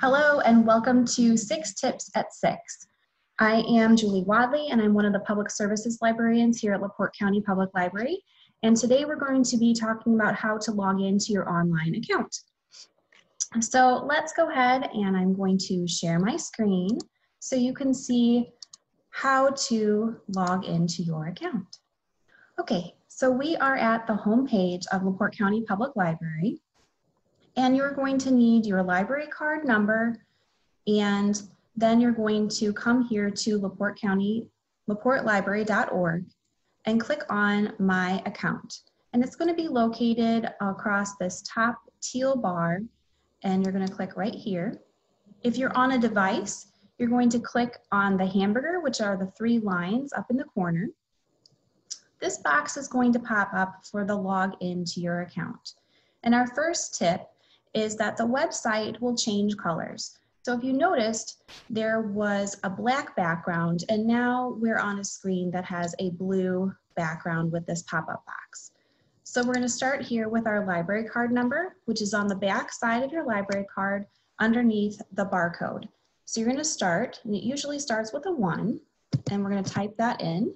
Hello and welcome to 6 Tips at 6. I am Julie Wadley and I'm one of the public services librarians here at LaPorte County Public Library. And today we're going to be talking about how to log into your online account. So let's go ahead and I'm going to share my screen so you can see how to log into your account. Okay, so we are at the home page of LaPorte County Public Library. And you're going to need your library card number, and then you're going to come here to LaPorteLibrary.org and click on My Account. And it's going to be located across this top teal bar, and you're going to click right here. If you're on a device, you're going to click on the hamburger, which are the 3 lines up in the corner. This box is going to pop up for the login to your account. And our first tip is that the website will change colors. So if you noticed, there was a black background and now we're on a screen that has a blue background with this pop-up box. So we're going to start here with our library card number, which is on the back side of your library card underneath the barcode. So you're going to start, and it usually starts with a 1, and we're going to type that in.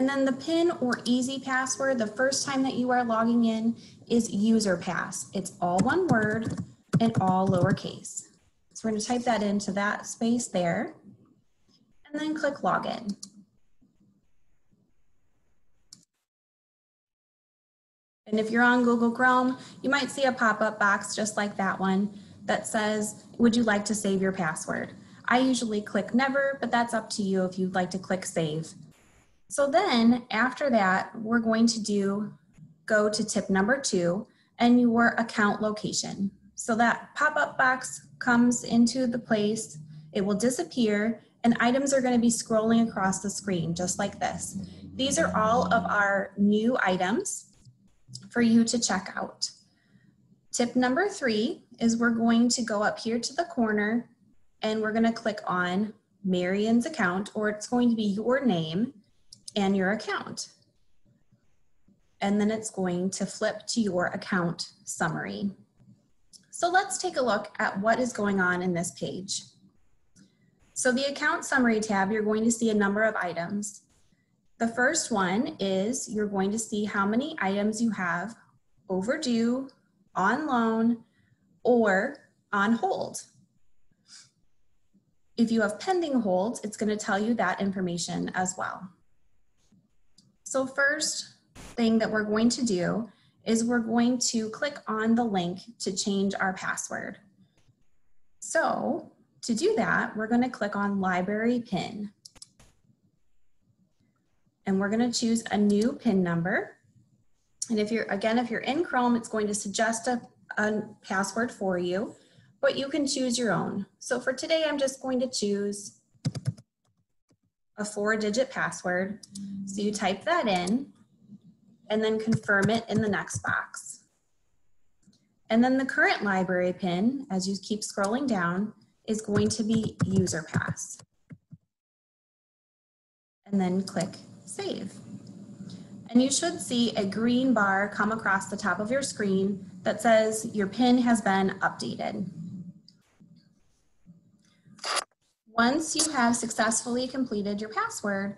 And then the PIN or easy password, the first time that you are logging in, is user pass. It's all one word and all lowercase. So we're going to type that into that space there and then click login. And if you're on Google Chrome, you might see a pop-up box just like that one that says, would you like to save your password? I usually click never, but that's up to you if you'd like to click save. So then after that, we're going to go to tip number 2 and your account location. So that pop-up box comes into the place, it will disappear, and items are going to be scrolling across the screen just like this. These are all of our new items for you to check out. Tip number 3 is we're going to go up here to the corner and we're going to click on Marion's account, or it's going to be your name and your account. And then it's going to flip to your account summary. So let's take a look at what is going on in this page. So the account summary tab, you're going to see a number of items. The first one is you're going to see how many items you have overdue, on loan, or on hold. If you have pending holds, it's going to tell you that information as well. So first thing that we're going to do is we're going to click on the link to change our password. So to do that, we're going to click on Library PIN. And we're going to choose a new PIN number. And if you're in Chrome, it's going to suggest a password for you, but you can choose your own. So for today, I'm just going to choose a 4-digit password. So you type that in and then confirm it in the next box. And then the current library PIN, as you keep scrolling down, is going to be user pass. And then click save. And you should see a green bar come across the top of your screen that says your PIN has been updated. Once you have successfully completed your password,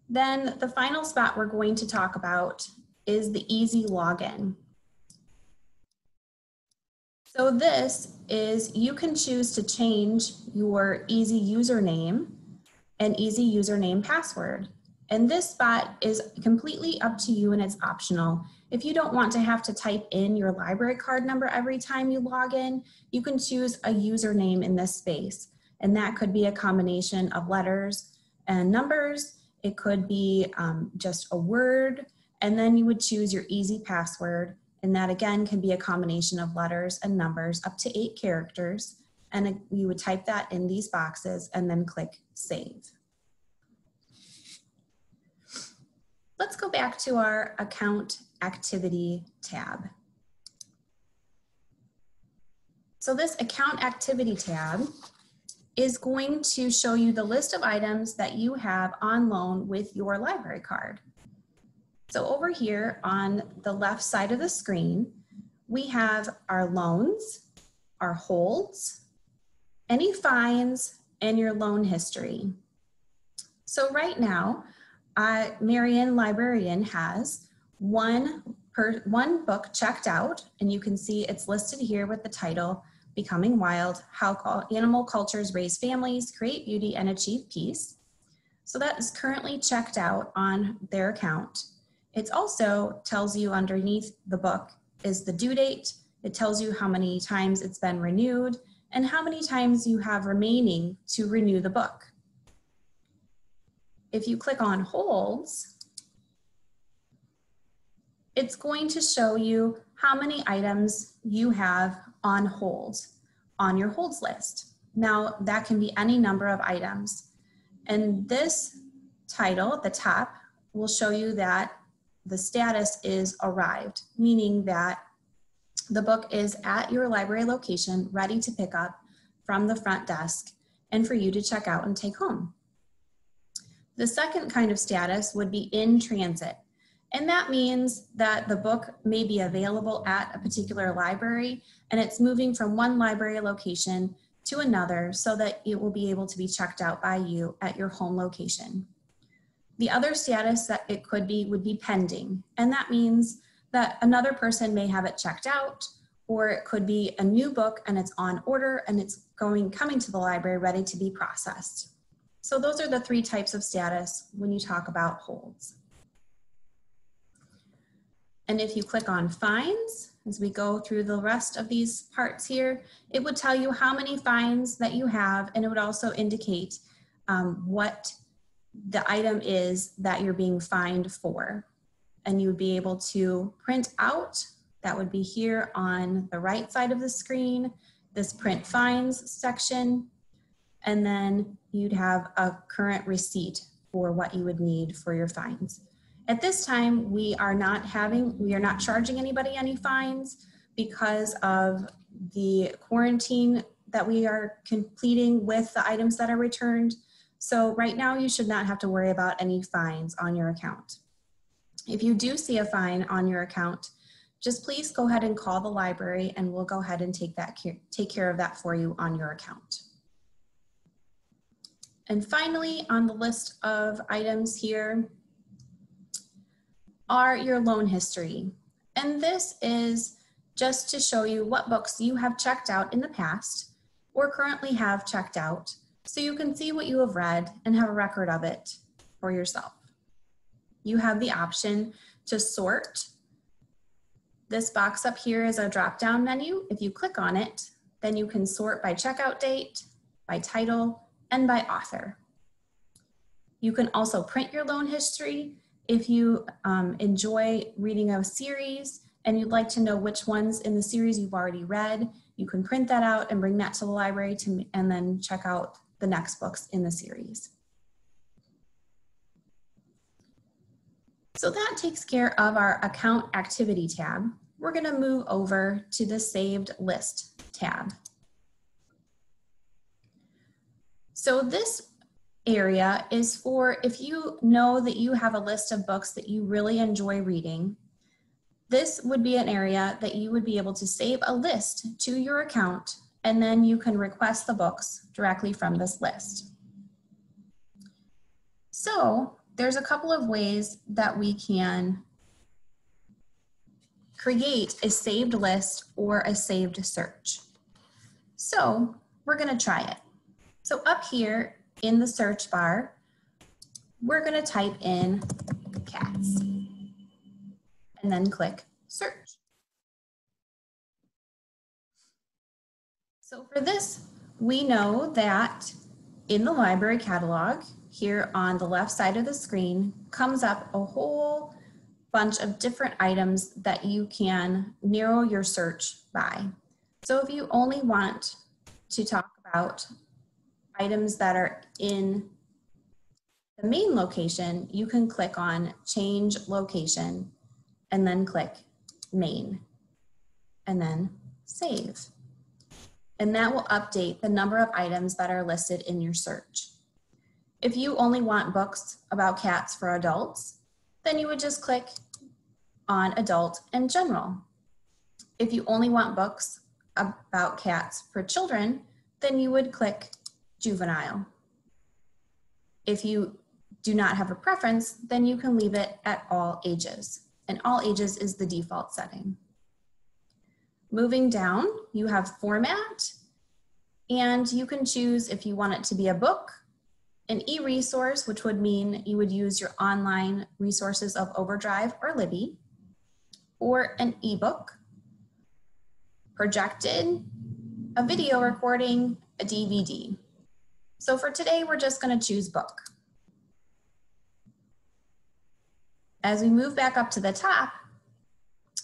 then the final spot we're going to talk about is the easy login. So this is, you can choose to change your easy username and easy username password. And this spot is completely up to you and it's optional. If you don't want to have to type in your library card number every time you log in, you can choose a username in this space. And that could be a combination of letters and numbers. It could be just a word, and then you would choose your easy password. And that again can be a combination of letters and numbers up to 8 characters. And you would type that in these boxes and then click save. Let's go back to our account activity tab. So this account activity tab is going to show you the list of items that you have on loan with your library card. So over here on the left side of the screen, we have our loans, our holds, any fines, and your loan history. So right now, Marian Librarian has one book checked out, and you can see it's listed here with the title, Becoming Wild, How Animal Cultures Raise Families, Create Beauty, and Achieve Peace. So that is currently checked out on their account. It also tells you underneath the book is the due date. It tells you how many times it's been renewed and how many times you have remaining to renew the book. If you click on holds, it's going to show you how many items you have on hold on your holds list. Now that can be any number of items. And this title at the top will show you that the status is arrived, meaning that the book is at your library location, ready to pick up from the front desk and for you to check out and take home. The second kind of status would be in transit. And that means that the book may be available at a particular library and it's moving from one library location to another so that it will be able to be checked out by you at your home location. The other status that it could be would be pending, and that means that another person may have it checked out, or it could be a new book and it's on order and it's coming to the library ready to be processed. So those are the three types of status when you talk about holds. And if you click on fines, as we go through the rest of these parts here, it would tell you how many fines that you have, and it would also indicate what the item is that you're being fined for. And you would be able to print out, that would be here on the right side of the screen, this print fines section, and then you'd have a current receipt for what you would need for your fines. At this time, we are not charging anybody any fines because of the quarantine that we are completing with the items that are returned. So right now you should not have to worry about any fines on your account. If you do see a fine on your account, just please go ahead and call the library and we'll go ahead and take care of that for you on your account. And finally, on the list of items here are your loan history. And this is just to show you what books you have checked out in the past or currently have checked out, so you can see what you have read and have a record of it for yourself. You have the option to sort. This box up here is a drop-down menu. If you click on it, then you can sort by checkout date, by title, and by author. You can also print your loan history. If you enjoy reading a series and you'd like to know which ones in the series you've already read, you can print that out and bring that to the library and then check out the next books in the series. So that takes care of our account activity tab. We're going to move over to the saved list tab. So this area is for if you know that you have a list of books that you really enjoy reading. This would be an area that you would be able to save a list to your account, and then you can request the books directly from this list. So there's a couple of ways that we can create a saved list or a saved search. So we're going to try it. So up here in the search bar, we're going to type in cats and then click search. So for this, we know that in the library catalog, here on the left side of the screen, comes up a whole bunch of different items that you can narrow your search by. So if you only want to talk about items that are in the main location, you can click on change location and then click main and then save. And that will update the number of items that are listed in your search. If you only want books about cats for adults, then you would just click on adult and general. If you only want books about cats for children, then you would click juvenile. If you do not have a preference, then you can leave it at all ages, and all ages is the default setting. Moving down, you have format, and you can choose if you want it to be a book, an e-resource, which would mean you would use your online resources of Overdrive or Libby, or an ebook, projected, a video recording, a DVD. So for today, we're just going to choose book. As we move back up to the top,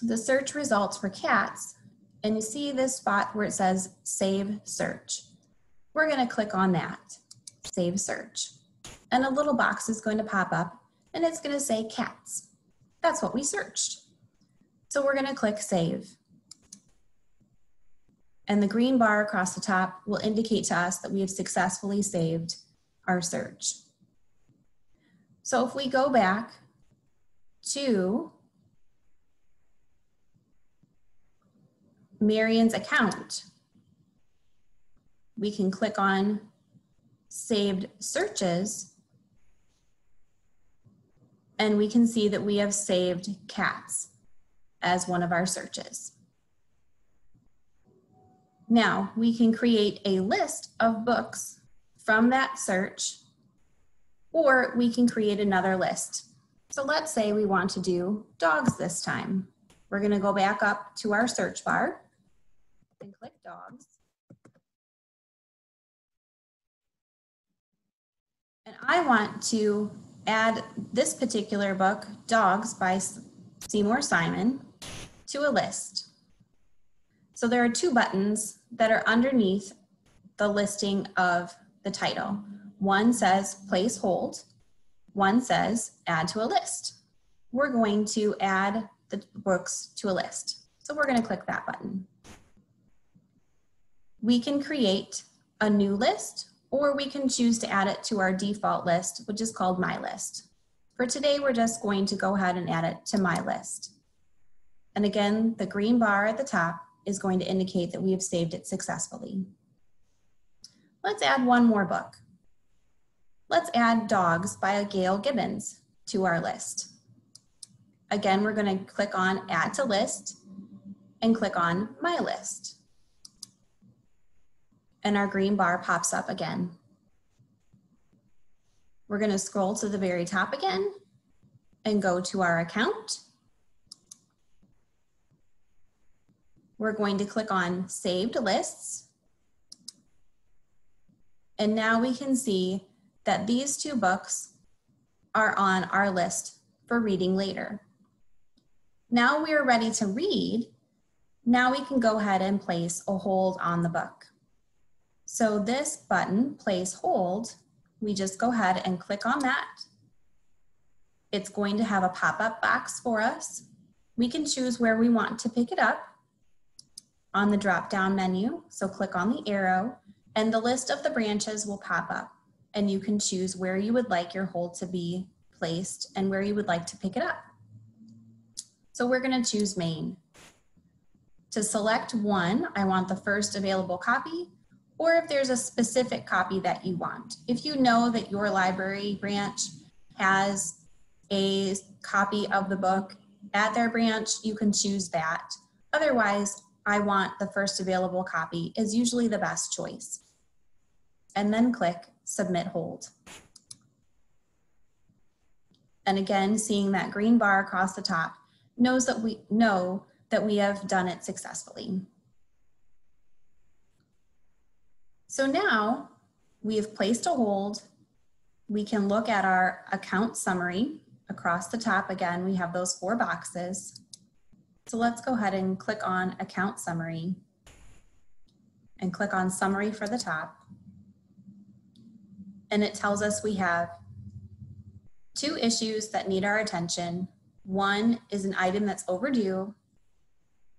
the search results for cats, and you see this spot where it says Save Search. We're going to click on that, Save Search. And a little box is going to pop up, and it's going to say cats. That's what we searched. So we're going to click Save. And the green bar across the top will indicate to us that we have successfully saved our search. So if we go back to Marion's account, we can click on Saved Searches, and we can see that we have saved cats as one of our searches. Now, we can create a list of books from that search, or we can create another list. So let's say we want to do dogs this time. We're going to go back up to our search bar and click dogs. And I want to add this particular book, Dogs by Seymour Simon, to a list. So there are two buttons that are underneath the listing of the title. One says Place Hold, one says Add to a List. We're going to add the books to a list. So we're going to click that button. We can create a new list, or we can choose to add it to our default list, which is called My List. For today, we're just going to go ahead and add it to My List. And again, the green bar at the top is going to indicate that we have saved it successfully. Let's add one more book. Let's add Dogs by Gail Gibbons to our list. Again, we're going to click on Add to List and click on My List. And our green bar pops up again. We're going to scroll to the very top again and go to our account. We're going to click on Saved Lists. And now we can see that these two books are on our list for reading later. Now we are ready to read. Now we can go ahead and place a hold on the book. So this button, Place Hold, we just go ahead and click on that. It's going to have a pop-up box for us. We can choose where we want to pick it up on the drop-down menu. So click on the arrow and the list of the branches will pop up, and you can choose where you would like your hold to be placed and where you would like to pick it up. So we're going to choose Main. To select one, I want the first available copy, or if there's a specific copy that you want. If you know that your library branch has a copy of the book at their branch, you can choose that. Otherwise, I want the first available copy is usually the best choice. And then click Submit Hold. And again, seeing that green bar across the top knows that we know that we have done it successfully. So now we have placed a hold. We can look at our account summary across the top. Again, we have those 4 boxes. So let's go ahead and click on Account Summary and click on Summary for the top. And it tells us we have 2 issues that need our attention. One is an item that's overdue.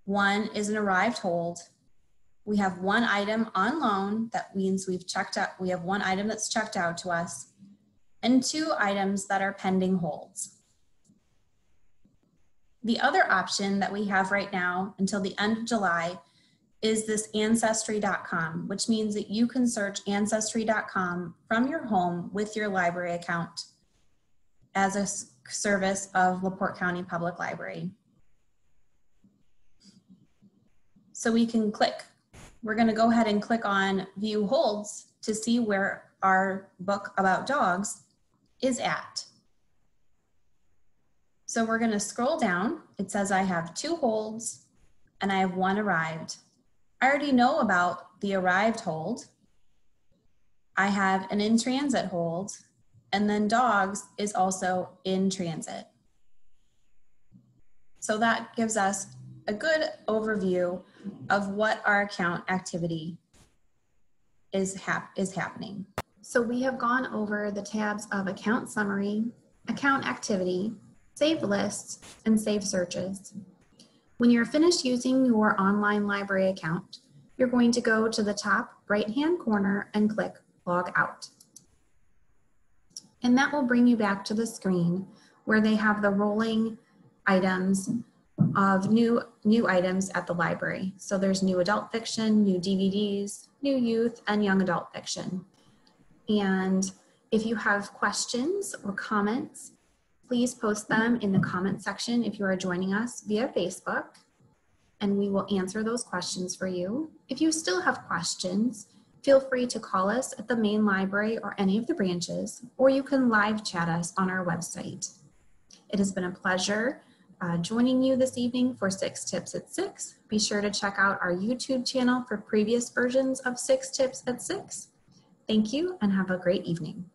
One is an arrived hold. We have 1 item on loan. That means we've checked out, we have 1 item that's checked out to us, and 2 items that are pending holds. The other option that we have right now until the end of July is this Ancestry.com, which means that you can search Ancestry.com from your home with your library account as a service of LaPorte County Public Library. So we can click. We're going to go ahead and click on View Holds to see where our book about dogs is at. So we're going to scroll down. It says I have 2 holds and I have 1 arrived. I already know about the arrived hold. I have an in transit hold, and then dogs is also in transit. So that gives us a good overview of what our account activity is happening. So we have gone over the tabs of account summary, account activity, save lists, and save searches. When you're finished using your online library account, you're going to go to the top right-hand corner and click Log Out. And that will bring you back to the screen where they have the rolling items of new items at the library. So there's new adult fiction, new DVDs, new youth, and young adult fiction. And if you have questions or comments, please post them in the comment section if you are joining us via Facebook, and we will answer those questions for you. If you still have questions, feel free to call us at the main library or any of the branches, or you can live chat us on our website. It has been a pleasure joining you this evening for 6 Tips at 6. Be sure to check out our YouTube channel for previous versions of 6 Tips at 6. Thank you and have a great evening.